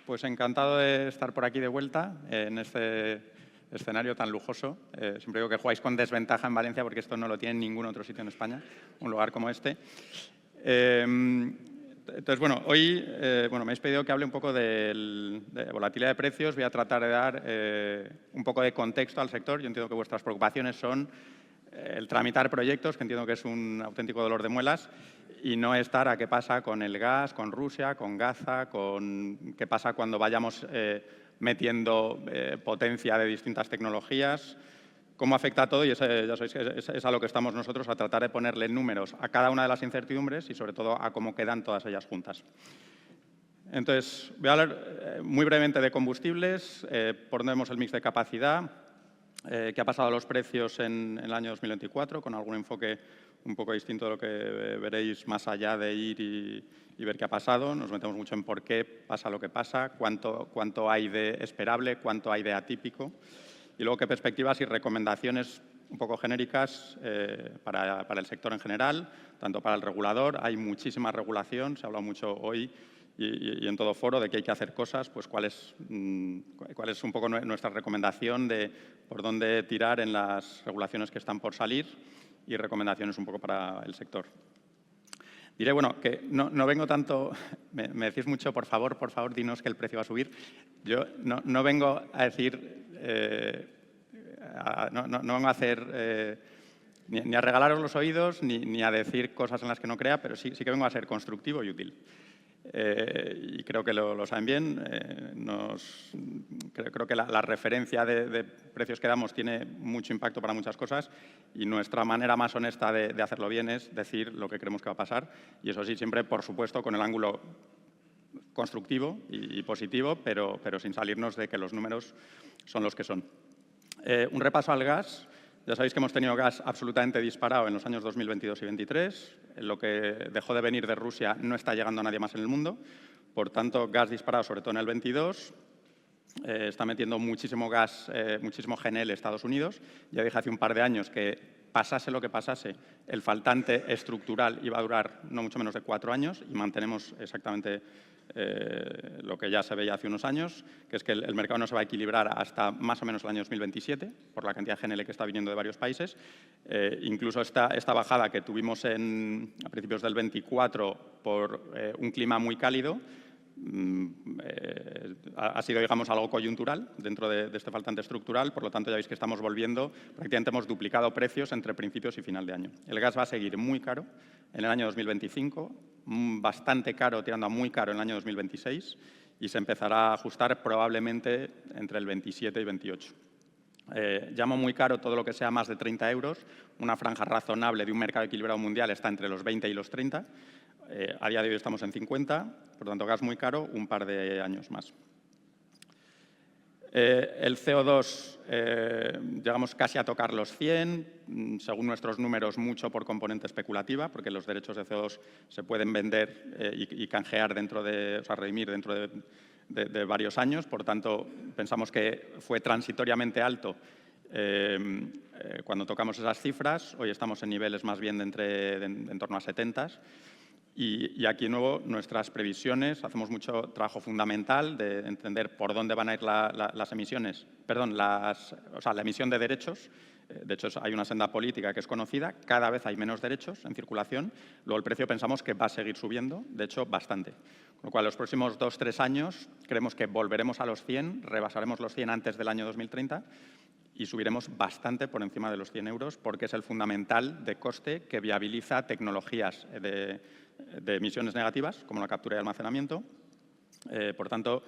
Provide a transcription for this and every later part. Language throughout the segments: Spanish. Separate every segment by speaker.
Speaker 1: Pues encantado de estar por aquí de vuelta en este escenario tan lujoso. Siempre digo que jugáis con desventaja en Valencia porque esto no lo tiene en ningún otro sitio en España, un lugar como este. Entonces, bueno, hoy me habéis pedido que hable un poco de volatilidad de precios. Voy a tratar de dar un poco de contexto al sector. Yo entiendo que vuestras preocupaciones son el tramitar proyectos, que entiendo que es un auténtico dolor de muelas, y no estar a qué pasa con el gas, con Rusia, con Gaza, con qué pasa cuando vayamos metiendo potencia de distintas tecnologías, cómo afecta a todo, y ya sabéis que es a lo que estamos nosotros, a tratar de ponerle números a cada una de las incertidumbres y sobre todo a cómo quedan todas ellas juntas. Entonces, voy a hablar muy brevemente de combustibles, por dónde vemos el mix de capacidad, qué ha pasado a los precios en el año 2024, con algún enfoque un poco distinto de lo que veréis más allá de ir y ver qué ha pasado. Nos metemos mucho en por qué pasa lo que pasa, cuánto hay de esperable, cuánto hay de atípico, y luego qué perspectivas y recomendaciones un poco genéricas para el sector en general, tanto para el regulador. Hay muchísima regulación, se ha hablado mucho hoy y en todo foro de que hay que hacer cosas, pues cuál es un poco nuestra recomendación de por dónde tirar en las regulaciones que están por salir y recomendaciones un poco para el sector. Diré, bueno, que no vengo tanto, me decís mucho, por favor, dinos que el precio va a subir. Yo no vengo a decir, no vengo a hacer, ni a regalaros los oídos, ni a decir cosas en las que no crea, pero sí que vengo a ser constructivo y útil. Y creo que lo saben bien. Creo que la referencia de precios que damos tiene mucho impacto para muchas cosas y nuestra manera más honesta de hacerlo bien es decir lo que creemos que va a pasar y eso sí, siempre, por supuesto, con el ángulo constructivo y positivo, pero sin salirnos de que los números son los que son. Un repaso al gas. Ya sabéis que hemos tenido gas absolutamente disparado en los años 2022 y 2023. Lo que dejó de venir de Rusia no está llegando a nadie más en el mundo. Por tanto, gas disparado, sobre todo en el 22. Está metiendo muchísimo gas, muchísimo GNL Estados Unidos. Ya dije hace un par de años que pasase lo que pasase, el faltante estructural iba a durar no mucho menos de 4 años y mantenemos exactamente lo que ya se veía hace unos años, que es que el mercado no se va a equilibrar hasta más o menos el año 2027, por la cantidad de GNL que está viniendo de varios países. Incluso esta bajada que tuvimos a principios del 24 por un clima muy cálido, ha sido, digamos, algo coyuntural dentro de este faltante estructural. Por lo tanto, ya veis que estamos volviendo, prácticamente hemos duplicado precios entre principios y final de año. El gas va a seguir muy caro en el año 2025, bastante caro, tirando a muy caro en el año 2026 y se empezará a ajustar probablemente entre el 27 y 28. Llamo muy caro todo lo que sea más de 30 euros. Una franja razonable de un mercado equilibrado mundial está entre los 20 y los 30. A día de hoy estamos en 50, por lo tanto, gas muy caro, un par de años más. El CO2, llegamos casi a tocar los 100, según nuestros números, mucho por componente especulativa, porque los derechos de CO2 se pueden vender y canjear redimir dentro de varios años. Por tanto, pensamos que fue transitoriamente alto cuando tocamos esas cifras. Hoy estamos en niveles más bien en torno a 70. Y aquí, de nuevo, nuestras previsiones, hacemos mucho trabajo fundamental de entender por dónde van a ir las emisiones, la emisión de derechos. De hecho, hay una senda política que es conocida, cada vez hay menos derechos en circulación, luego el precio pensamos que va a seguir subiendo, de hecho, bastante. Con lo cual, los próximos 2 o 3 años creemos que volveremos a los 100, rebasaremos los 100 antes del año 2030 y subiremos bastante por encima de los 100 euros porque es el fundamental de coste que viabiliza tecnologías de emisiones negativas, como la captura y almacenamiento. Por tanto,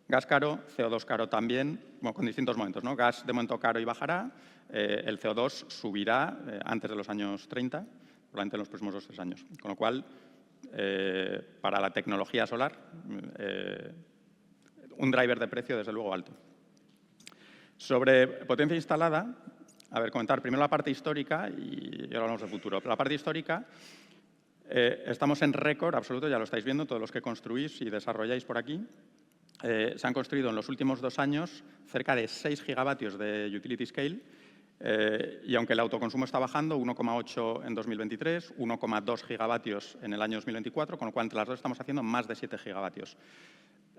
Speaker 1: gas caro, CO2 caro también, con distintos momentos, ¿no? Gas de momento caro y bajará, el CO2 subirá antes de los años 30, probablemente en los próximos 2 o 3 años. Con lo cual, para la tecnología solar, un driver de precio, desde luego, alto. Sobre potencia instalada, comentar primero la parte histórica y ahora hablamos de futuro. La parte histórica, estamos en récord absoluto, ya lo estáis viendo, todos los que construís y desarrolláis por aquí. Se han construido en los últimos 2 años cerca de 6 gigavatios de utility scale y aunque el autoconsumo está bajando, 1,8 en 2023, 1,2 gigavatios en el año 2024, con lo cual entre las dos estamos haciendo más de 7 gigavatios.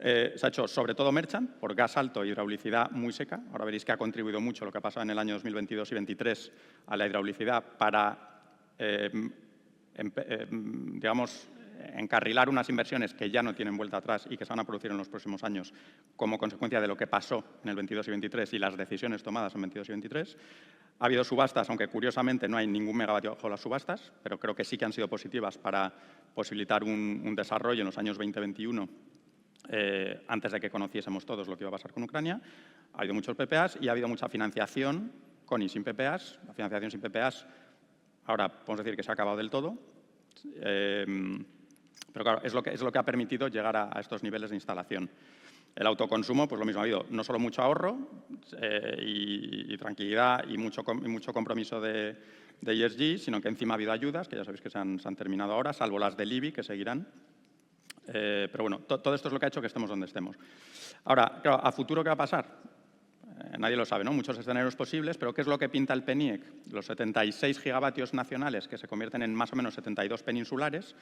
Speaker 1: Se ha hecho sobre todo merchant, por gas alto y hidraulicidad muy seca. Ahora veréis que ha contribuido mucho lo que ha pasado en el año 2022 y 2023 a la hidraulicidad para, digamos, encarrilar unas inversiones que ya no tienen vuelta atrás y que se van a producir en los próximos años como consecuencia de lo que pasó en el 22 y 23 y las decisiones tomadas en 22 y 23. Ha habido subastas, aunque curiosamente no hay ningún megavatio bajo las subastas, pero creo que sí que han sido positivas para posibilitar un desarrollo en los años 2021 antes de que conociésemos todos lo que iba a pasar con Ucrania. Ha habido muchos PPAs y ha habido mucha financiación con y sin PPAs. La financiación sin PPAs ahora podemos decir que se ha acabado del todo. Pero claro, es lo que ha permitido llegar a estos niveles de instalación. El autoconsumo, pues lo mismo, ha habido no solo mucho ahorro y tranquilidad y mucho compromiso de ESG, sino que encima ha habido ayudas, que ya sabéis que se han terminado ahora, salvo las del IBI, que seguirán. Pero bueno, todo esto es lo que ha hecho que estemos donde estemos. Ahora, claro, ¿a futuro qué va a pasar? Nadie lo sabe, ¿no? Muchos escenarios posibles, pero ¿qué es lo que pinta el PNIEC? Los 76 gigavatios nacionales, que se convierten en más o menos 72 peninsulares,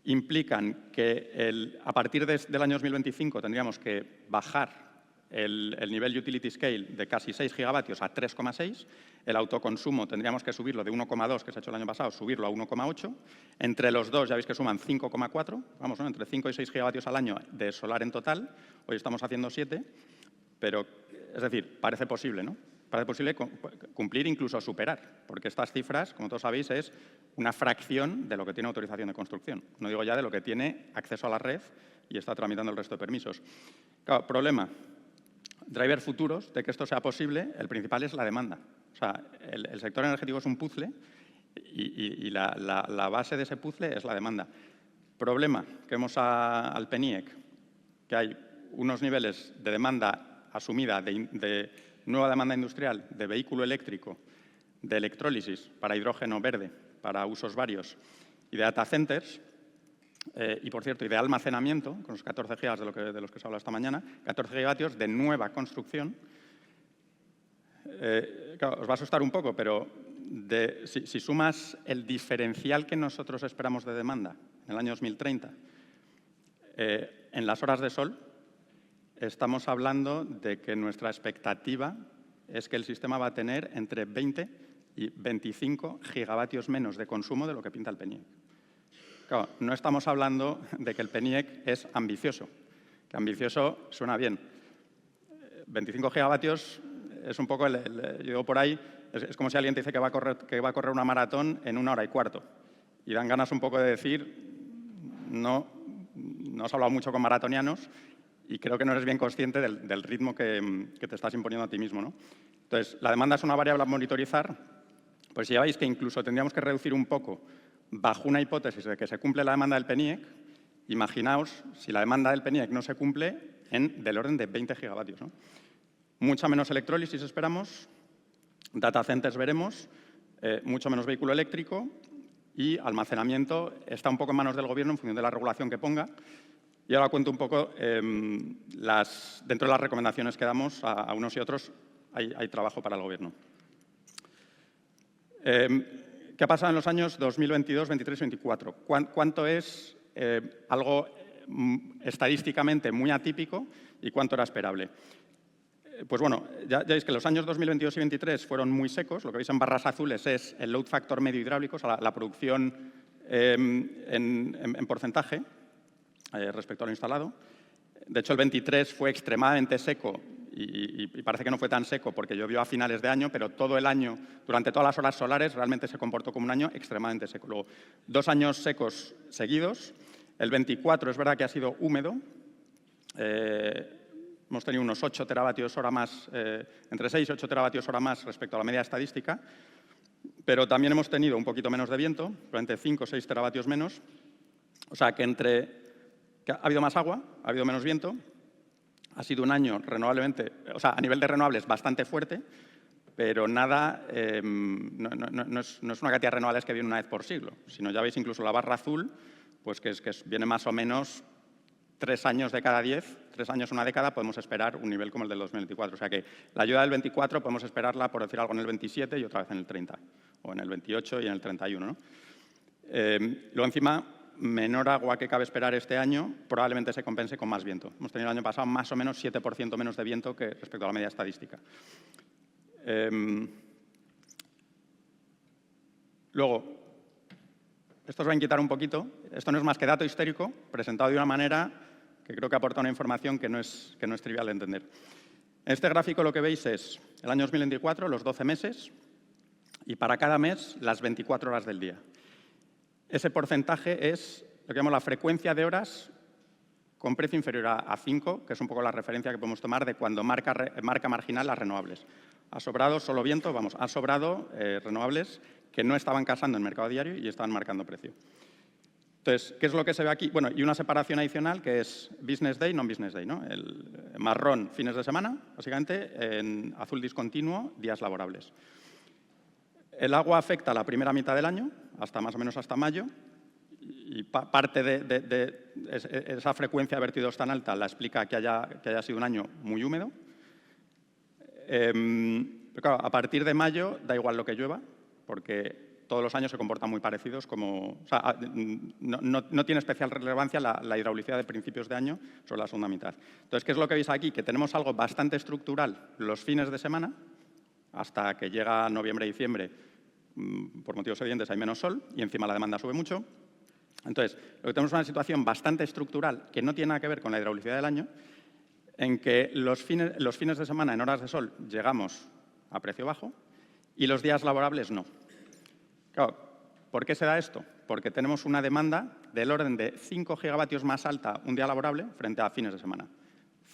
Speaker 1: implican que a partir del año 2025 tendríamos que bajar el nivel utility scale de casi 6 gigavatios a 3,6. El autoconsumo tendríamos que subirlo de 1,2, que se ha hecho el año pasado, subirlo a 1,8. Entre los dos ya veis que suman 5,4. Vamos, ¿no? Entre 5 y 6 gigavatios al año de solar en total. Hoy estamos haciendo 7, pero, es decir, parece posible, ¿no? Parece posible cumplir, incluso superar, porque estas cifras, como todos sabéis, es una fracción de lo que tiene autorización de construcción. No digo ya de lo que tiene acceso a la red y está tramitando el resto de permisos. Claro, problema. Drivers futuros de que esto sea posible, el principal es la demanda. O sea, el sector energético es un puzzle y la base de ese puzzle es la demanda. Problema que vemos al PNIEC, que hay unos niveles de demanda asumida de nueva demanda industrial de vehículo eléctrico, de electrólisis para hidrógeno verde, para usos varios, y de data centers, y por cierto, y de almacenamiento, con los 14 gigas de los que se habla esta mañana, 14 gigavatios de nueva construcción. Claro, os va a asustar un poco, pero si sumas el diferencial que nosotros esperamos de demanda en el año 2030, en las horas de sol, estamos hablando de que nuestra expectativa es que el sistema va a tener entre 20 y 25 gigavatios menos de consumo de lo que pinta el PNIEC. Claro, no estamos hablando de que el PNIEC es ambicioso, que ambicioso suena bien. 25 gigavatios es un poco, yo digo por ahí, es como si alguien te dice que va a correr una maratón en 1 hora y cuarto. Y dan ganas un poco de decir, no has hablado mucho con maratonianos, y creo que no eres bien consciente del ritmo que te estás imponiendo a ti mismo, ¿no? Entonces, la demanda es una variable a monitorizar. Pues si ya veis que incluso tendríamos que reducir un poco bajo una hipótesis de que se cumple la demanda del PNIEC, imaginaos si la demanda del PNIEC no se cumple del orden de 20 gigavatios, ¿no? Mucha menos electrólisis esperamos, data centers veremos, mucho menos vehículo eléctrico y almacenamiento está un poco en manos del Gobierno en función de la regulación que ponga. Y ahora cuento un poco, dentro de las recomendaciones que damos a unos y otros, hay trabajo para el Gobierno. ¿Qué ha pasado en los años 2022, 23 y 24? ¿Cuánto es algo estadísticamente muy atípico y cuánto era esperable? Pues bueno, ya veis que los años 2022 y 23 fueron muy secos. Lo que veis en barras azules es el load factor medio hidráulico, o sea, la producción en porcentaje respecto a lo instalado. De hecho, el 23 fue extremadamente seco y parece que no fue tan seco porque llovió a finales de año, pero todo el año, durante todas las horas solares, realmente se comportó como un año extremadamente seco. Luego, 2 años secos seguidos. El 24 es verdad que ha sido húmedo. Hemos tenido unos 8 teravatios hora más, entre 6 y 8 teravatios hora más respecto a la media estadística, pero también hemos tenido un poquito menos de viento, probablemente 5 o 6 teravatios menos. O sea, que ha habido más agua, ha habido menos viento, ha sido un año renovablemente, o sea, a nivel de renovables bastante fuerte, pero nada, no es una cantidad de renovables que viene una vez por siglo, sino ya veis incluso la barra azul, pues que viene más o menos 3 años de cada 10, 3 años una década, podemos esperar un nivel como el del 2024. O sea que la ayuda del 24 podemos esperarla, por decir algo, en el 27 y otra vez en el 30, o en el 28 y en el 31, ¿no? Luego encima, menor agua que cabe esperar este año, probablemente se compense con más viento. Hemos tenido el año pasado más o menos 7% menos de viento que respecto a la media estadística. Luego, esto os va a inquietar un poquito. Esto no es más que dato histórico, presentado de una manera que creo que aporta una información que no es trivial de entender. En este gráfico lo que veis es el año 2024, los 12 meses, y para cada mes las 24 horas del día. Ese porcentaje es lo que llamamos la frecuencia de horas con precio inferior a 5, que es un poco la referencia que podemos tomar de cuando marca marginal las renovables. Ha sobrado solo viento, ha sobrado renovables que no estaban casando en mercado diario y estaban marcando precio. Entonces, ¿qué es lo que se ve aquí? Bueno, y una separación adicional que es business day, non-business day, ¿no? El marrón, fines de semana, básicamente, en azul discontinuo, días laborables. El agua afecta la primera mitad del año, más o menos hasta mayo, y parte de esa frecuencia de vertidos tan alta la explica que haya sido un año muy húmedo. Pero claro, a partir de mayo da igual lo que llueva, porque todos los años se comportan muy parecidos. No tiene especial relevancia la hidraulicidad de principios de año sobre la segunda mitad. Entonces, ¿qué es lo que veis aquí? Que tenemos algo bastante estructural los fines de semana, hasta que llega noviembre y diciembre, por motivos evidentes hay menos sol y encima la demanda sube mucho. Entonces, lo que tenemos es una situación bastante estructural que no tiene nada que ver con la hidraulicidad del año, en que los fines de semana en horas de sol llegamos a precio bajo y los días laborables no. Claro, ¿por qué se da esto? Porque tenemos una demanda del orden de 5 gigavatios más alta un día laborable frente a fines de semana.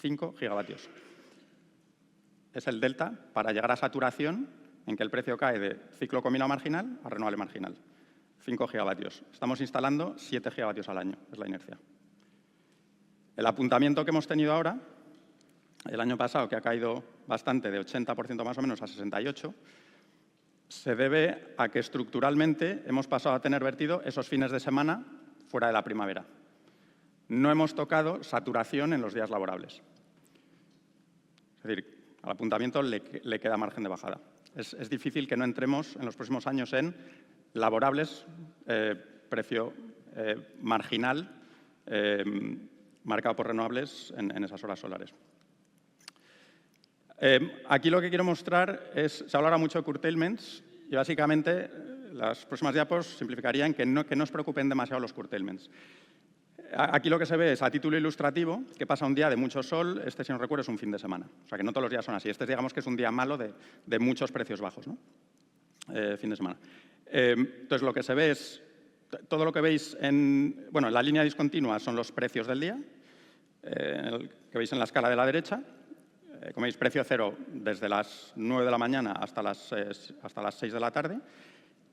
Speaker 1: 5 gigavatios. Es el delta para llegar a saturación en que el precio cae de ciclo combinado marginal a renovable marginal. 5 gigavatios. Estamos instalando 7 gigavatios al año, es la inercia. El apuntamiento que hemos tenido ahora, el año pasado, que ha caído bastante, de 80% más o menos a 68%, se debe a que estructuralmente hemos pasado a tener vertido esos fines de semana fuera de la primavera. No hemos tocado saturación en los días laborables. Es decir, al apuntamiento le queda margen de bajada. Es difícil que no entremos en los próximos años en laborables, precio marginal, marcado por renovables en esas horas solares. Aquí lo que quiero mostrar es, se hablará mucho de curtailments y básicamente las próximas diapos simplificarían que no os preocupen demasiado los curtailments. Aquí lo que se ve es, a título ilustrativo, que pasa un día de mucho sol, si no recuerdo es un fin de semana. O sea, que no todos los días son así. Digamos que es un día malo de muchos precios bajos, ¿no? Fin de semana. Entonces, lo que se ve es, todo lo que veis en la línea discontinua son los precios del día, que veis en la escala de la derecha. Como veis, precio cero desde las 9 de la mañana hasta las 6 de la tarde.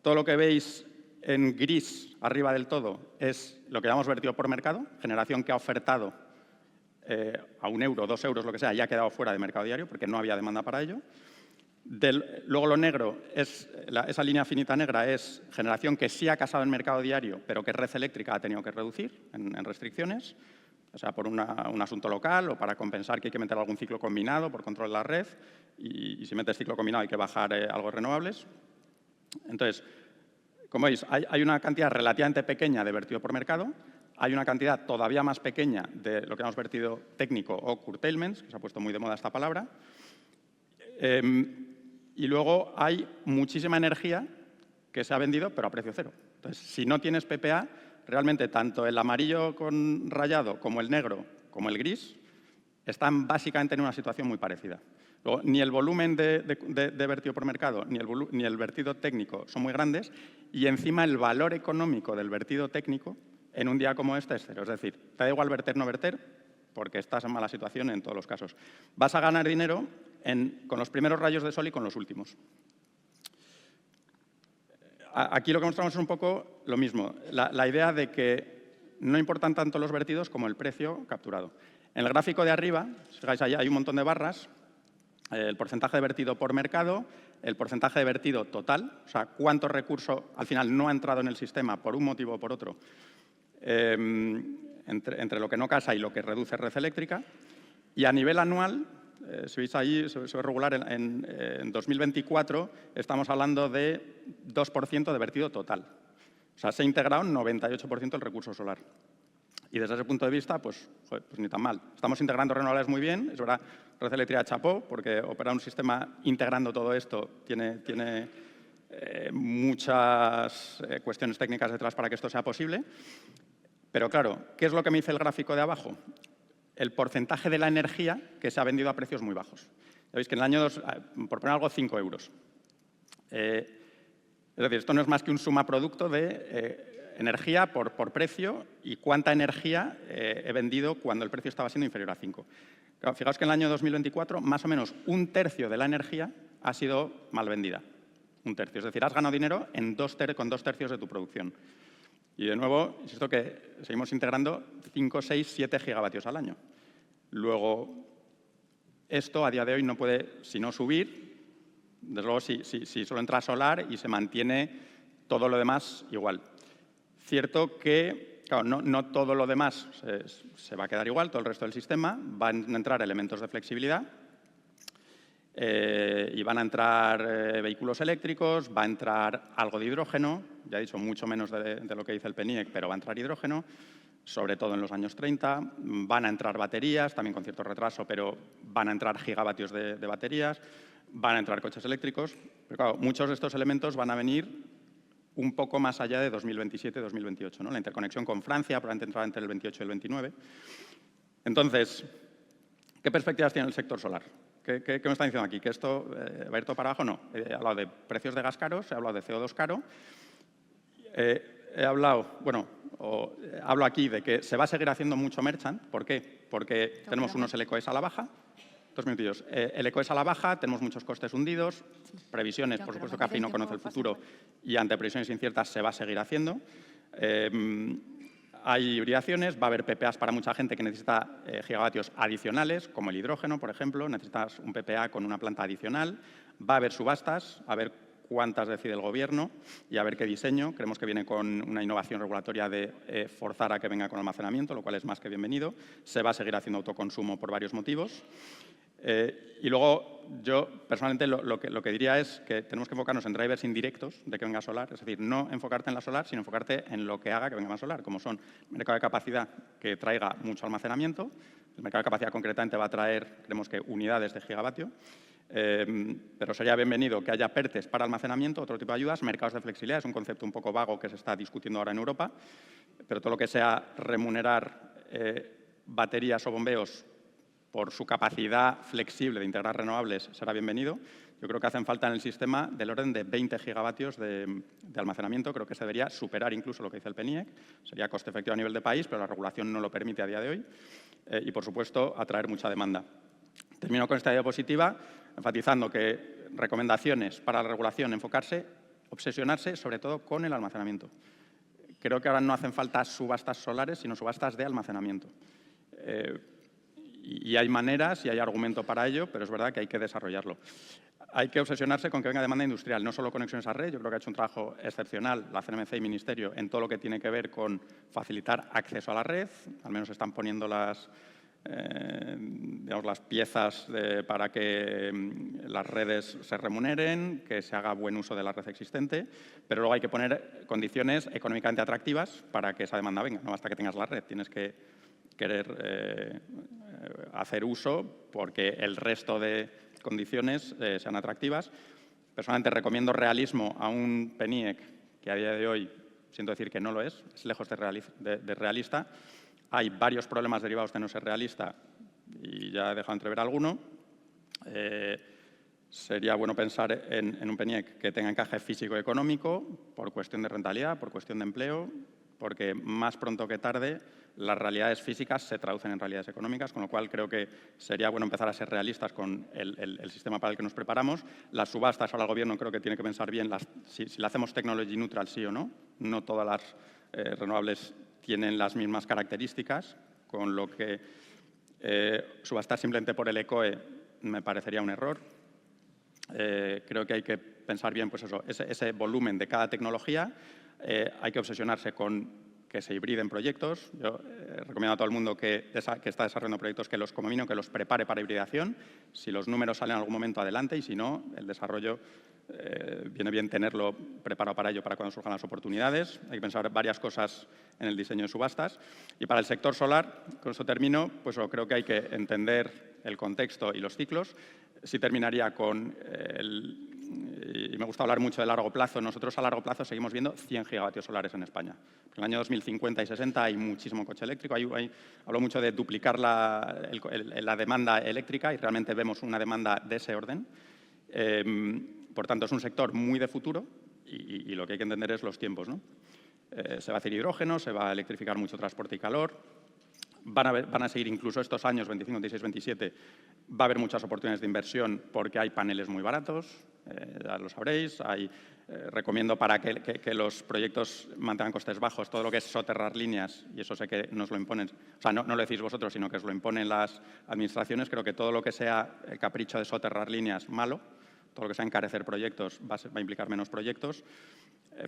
Speaker 1: Todo lo que veis en gris, arriba del todo, es lo que llamamos vertido por mercado, generación que ha ofertado a 1 euro, 2 euros, lo que sea, y ha quedado fuera de mercado diario porque no había demanda para ello. Luego lo negro, esa línea finita negra es generación que sí ha casado en mercado diario, pero que Red Eléctrica ha tenido que reducir en restricciones, o sea, por un asunto local o para compensar que hay que meter algún ciclo combinado por control de la red, y si metes ciclo combinado hay que bajar algo de renovables. Entonces, como veis, hay una cantidad relativamente pequeña de vertido por mercado, hay una cantidad todavía más pequeña de lo que llamamos vertido técnico o curtailments, que se ha puesto muy de moda esta palabra, y luego hay muchísima energía que se ha vendido, pero a precio cero. Entonces, si no tienes PPA, realmente tanto el amarillo con rayado como el negro como el gris están básicamente en una situación muy parecida. Luego, ni el volumen de vertido por mercado ni el vertido técnico son muy grandes y encima el valor económico del vertido técnico en un día como este es cero. Es decir, te da igual verter o no verter porque estás en mala situación en todos los casos. Vas a ganar dinero con los primeros rayos de sol y con los últimos. Aquí lo que mostramos es un poco lo mismo, la idea de que no importan tanto los vertidos como el precio capturado. En el gráfico de arriba, si fijáis ahí, hay un montón de barras, el porcentaje de vertido por mercado, el porcentaje de vertido total, o sea, cuánto recurso al final no ha entrado en el sistema por un motivo o por otro, entre lo que no casa y lo que reduce Red Eléctrica. Y a nivel anual, si veis ahí, se ve regular, en 2024 estamos hablando de 2% de vertido total. O sea, se ha integrado un 98% del recurso solar. Y desde ese punto de vista, pues ni tan mal. Estamos integrando renovables muy bien. Es verdad, Red Eléctrica chapó, porque operar un sistema integrando todo esto tiene muchas cuestiones técnicas detrás para que esto sea posible. Pero claro, ¿qué es lo que me dice el gráfico de abajo? El porcentaje de la energía que se ha vendido a precios muy bajos. Ya veis que en el año, por poner algo, 5 euros. Es decir, esto no es más que un suma producto de energía por precio y cuánta energía he vendido cuando el precio estaba siendo inferior a 5. Claro, fijaos que en el año 2024 más o menos 1/3 de la energía ha sido mal vendida. 1/3. Es decir, has ganado dinero con 2/3 de tu producción. Y de nuevo, insisto que seguimos integrando 5, 6, 7 gigavatios al año. Luego, esto a día de hoy no puede sino subir, desde luego si solo entra solar y se mantiene todo lo demás igual. Cierto que, claro, no todo lo demás se va a quedar igual, todo el resto del sistema, van a entrar elementos de flexibilidad y van a entrar vehículos eléctricos, va a entrar algo de hidrógeno, ya he dicho mucho menos de lo que dice el PNIEC, pero va a entrar hidrógeno, sobre todo en los años 30, van a entrar baterías, también con cierto retraso, pero van a entrar gigavatios de baterías, van a entrar coches eléctricos, pero claro, muchos de estos elementos van a venir un poco más allá de 2027-2028, ¿no? La interconexión con Francia probablemente entrará entre el 28 y el 29. Entonces, ¿qué perspectivas tiene el sector solar? ¿Qué me están diciendo aquí? ¿Que esto va a ir todo para abajo? No. He hablado de precios de gas caros, he hablado de CO2 caro. Hablo aquí de que se va a seguir haciendo mucho merchant. ¿Por qué? Porque tenemos unos LCOEs a la baja. 2 minutillos. LCOEs a la baja, tenemos muchos costes hundidos, previsiones, por supuesto que AFI no conoce el futuro y ante previsiones inciertas se va a seguir haciendo. Hay hibridaciones, va a haber PPAs para mucha gente que necesita gigavatios adicionales, como el hidrógeno, por ejemplo, necesitas un PPA con una planta adicional, va a haber subastas, a ver cuántas decide el Gobierno y a ver qué diseño. Creemos que viene con una innovación regulatoria de forzar a que venga con almacenamiento, lo cual es más que bienvenido. Se va a seguir haciendo autoconsumo por varios motivos. Y luego, yo personalmente lo que diría es que tenemos que enfocarnos en drivers indirectos de que venga solar, es decir, no enfocarte en la solar, sino enfocarte en lo que haga que venga más solar, como son el mercado de capacidad que traiga mucho almacenamiento. El mercado de capacidad concretamente va a traer, creemos que, unidades de gigavatio, pero sería bienvenido que haya PERTEs para almacenamiento, otro tipo de ayudas. Mercados de flexibilidad es un concepto un poco vago que se está discutiendo ahora en Europa, pero todo lo que sea remunerar baterías o bombeos por su capacidad flexible de integrar renovables será bienvenido. Yo creo que hacen falta en el sistema del orden de 20 gigavatios de almacenamiento. Creo que se debería superar incluso lo que dice el PNIEC. Sería coste efectivo a nivel de país, pero la regulación no lo permite a día de hoy. Y, por supuesto, atraer mucha demanda. Termino con esta diapositiva enfatizando que recomendaciones para la regulación, enfocarse, obsesionarse sobre todo con el almacenamiento. Creo que ahora no hacen falta subastas solares, sino subastas de almacenamiento. Y hay maneras y hay argumento para ello, pero es verdad que hay que desarrollarlo. Hay que obsesionarse con que venga demanda industrial, no solo conexiones a red. Yo creo que ha hecho un trabajo excepcional la CNMC y Ministerio en todo lo que tiene que ver con facilitar acceso a la red. Al menos están poniendo las piezas para que las redes se remuneren, que se haga buen uso de la red existente, pero luego hay que poner condiciones económicamente atractivas para que esa demanda venga. No basta que tengas la red, tienes que querer hacer uso porque el resto de condiciones sean atractivas. Personalmente recomiendo realismo a un PNIEC que a día de hoy, siento decir que no lo es lejos de realista. Hay varios problemas derivados de no ser realista y ya he dejado entrever alguno. Sería bueno pensar en un PNIEC que tenga encaje físico y económico por cuestión de rentabilidad, por cuestión de empleo, porque más pronto que tarde las realidades físicas se traducen en realidades económicas, con lo cual creo que sería bueno empezar a ser realistas con el sistema para el que nos preparamos. Las subastas, ahora el Gobierno creo que tiene que pensar bien si la hacemos technology neutral, sí o no. No todas las renovables tienen las mismas características, con lo que subastar simplemente por el LCOE me parecería un error. Creo que hay que pensar bien pues eso, ese volumen de cada tecnología. Hay que obsesionarse con que se hibriden proyectos. Yo recomiendo a todo el mundo que está desarrollando proyectos que como mínimo que los prepare para hibridación. Si los números salen en algún momento, adelante, y si no, el desarrollo viene bien tenerlo preparado para ello, para cuando surjan las oportunidades. Hay que pensar varias cosas en el diseño de subastas. Y para el sector solar, con eso termino, pues creo que hay que entender el contexto y los ciclos. Sí terminaría con y me gusta hablar mucho de largo plazo. Nosotros a largo plazo seguimos viendo 100 gigavatios solares en España. En el año 2050 y 60 hay muchísimo coche eléctrico. Hablo mucho de duplicar la demanda eléctrica y realmente vemos una demanda de ese orden. Por tanto, es un sector muy de futuro y lo que hay que entender es los tiempos, ¿no? Se va a hacer hidrógeno, se va a electrificar mucho transporte y calor. Van a seguir incluso estos años, 25, 26, 27, va a haber muchas oportunidades de inversión porque hay paneles muy baratos, ya lo sabréis. Recomiendo para que los proyectos mantengan costes bajos todo lo que es soterrar líneas, y eso sé que nos lo imponen, o sea, no lo decís vosotros, sino que os lo imponen las administraciones. Creo que todo lo que sea el capricho de soterrar líneas, malo. Todo lo que sea encarecer proyectos va a implicar menos proyectos.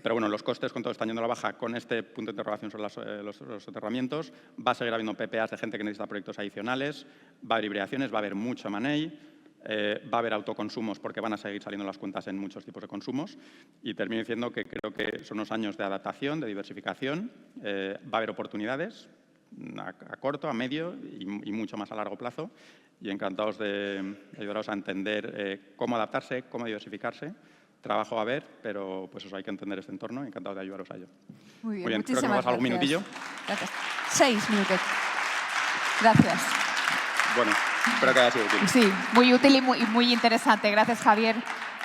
Speaker 1: Pero bueno, los costes con todo están yendo a la baja. Con este punto de interrogación sobre los soterramientos, va a seguir habiendo PPAs de gente que necesita proyectos adicionales, va a haber hibridaciones, va a haber mucho M&A, va a haber autoconsumos porque van a seguir saliendo las cuentas en muchos tipos de consumos. Y termino diciendo que creo que son unos años de adaptación, de diversificación. Va a haber oportunidades a corto, a medio y mucho más a largo plazo. Y encantados de ayudaros a entender cómo adaptarse, cómo diversificarse. Trabajo a ver, pero pues eso, hay que entender este entorno. Encantado de ayudaros a ello.
Speaker 2: Muy bien,
Speaker 1: creo que me
Speaker 2: muchísimas
Speaker 1: vas algún
Speaker 2: gracias.
Speaker 1: minutillo.
Speaker 2: Gracias. 6 minutos. Gracias.
Speaker 1: Bueno, espero que haya sido útil.
Speaker 3: Sí, muy útil y muy interesante. Gracias, Javier.